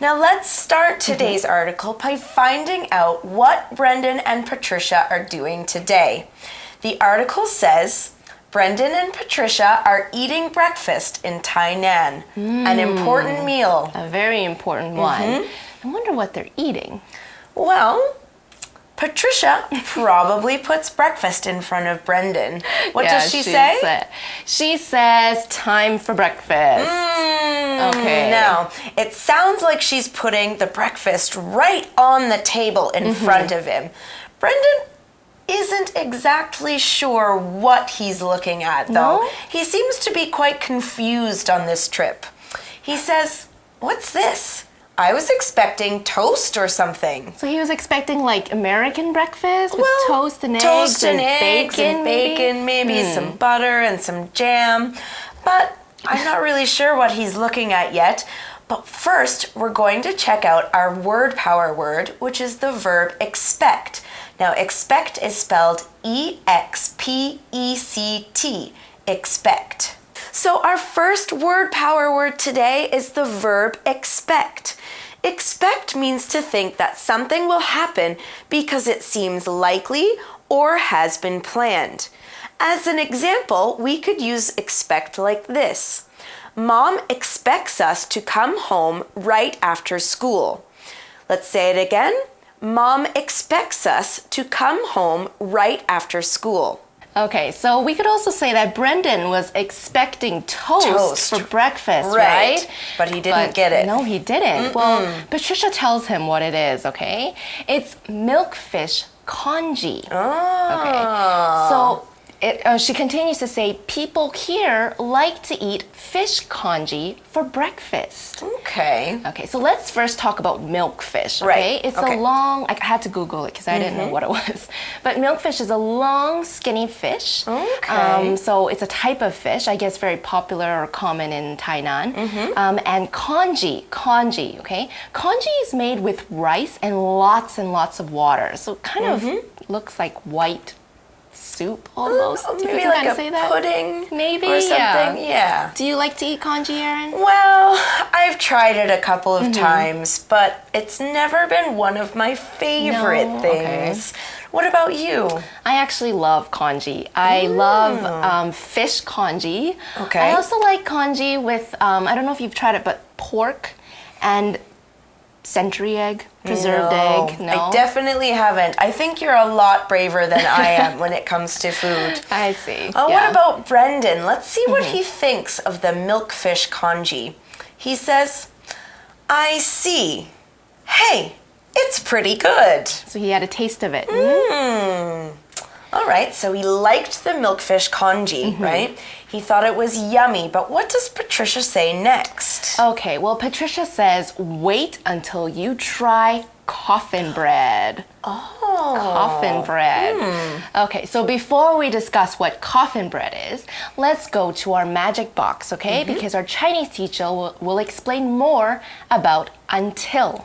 Now let's start today's article by finding out what Brendan and Patricia are doing today. The article says, Brendan and Patricia are eating breakfast in Tainan, an important meal. A very important one. I wonder what they're eating. Well, Patricia probably puts breakfast in front of Brendan. What does she say? She says, time for breakfast. Okay. No, it sounds like she's putting the breakfast right on the table in front of him. Brendan isn't exactly sure what he's looking at, though. No? He seems to be quite confused on this trip. He says, "What's this? I was expecting toast or something." So he was expecting like American breakfast with toast and eggs and bacon, maybe some butter and some jam. But I'm not really sure what he's looking at yet. But first, we're going to check out our word power word, which is the verb expect. Now, expect is spelled E-X-P-E-C-T, expect. So our first word power word today is the verb expect. Expect means to think that something will happen because it seems likely or has been planned. As an example, we could use expect like this. Mom expects us to come home right after school. Let's say it again. Mom expects us to come home right after school. Okay, so we could also say that Brendan was expecting toast for breakfast, right? But he didn't get it. No, he didn't. Well, Patricia tells him what it is, okay? It's milkfish congee. Okay, so she continues to say, people here like to eat fish congee for breakfast. Okay, so let's first talk about milkfish, okay? Right. It's a long, I had to Google it because I didn't know what it was. But milkfish is a long, skinny fish. Okay. So it's a type of fish, I guess very popular or common in Tainan. And congee, okay? Congee is made with rice and lots of water. So it kind of looks like white soup almost. Maybe like a pudding maybe or something. Yeah. Do you like to eat congee, Erin? Well, I've tried it a couple of times, but it's never been one of my favorite things. What about you? I actually love congee. I love fish congee. Okay. I also like congee with, I don't know if you've tried it, but pork and century egg, preserved egg. No, I definitely haven't. I think you're a lot braver than I am when it comes to food. I see. What about Brendan? Let's see what he thinks of the milkfish congee. He says, I see. Hey, it's pretty good. So he had a taste of it. All right, so he liked the milkfish congee, right? He thought it was yummy, but what does Patricia say next? Okay, well, Patricia says, wait until you try coffin bread. Coffin bread. Okay, so before we discuss what coffin bread is, let's go to our magic box, okay? Because our Chinese teacher will explain more about until.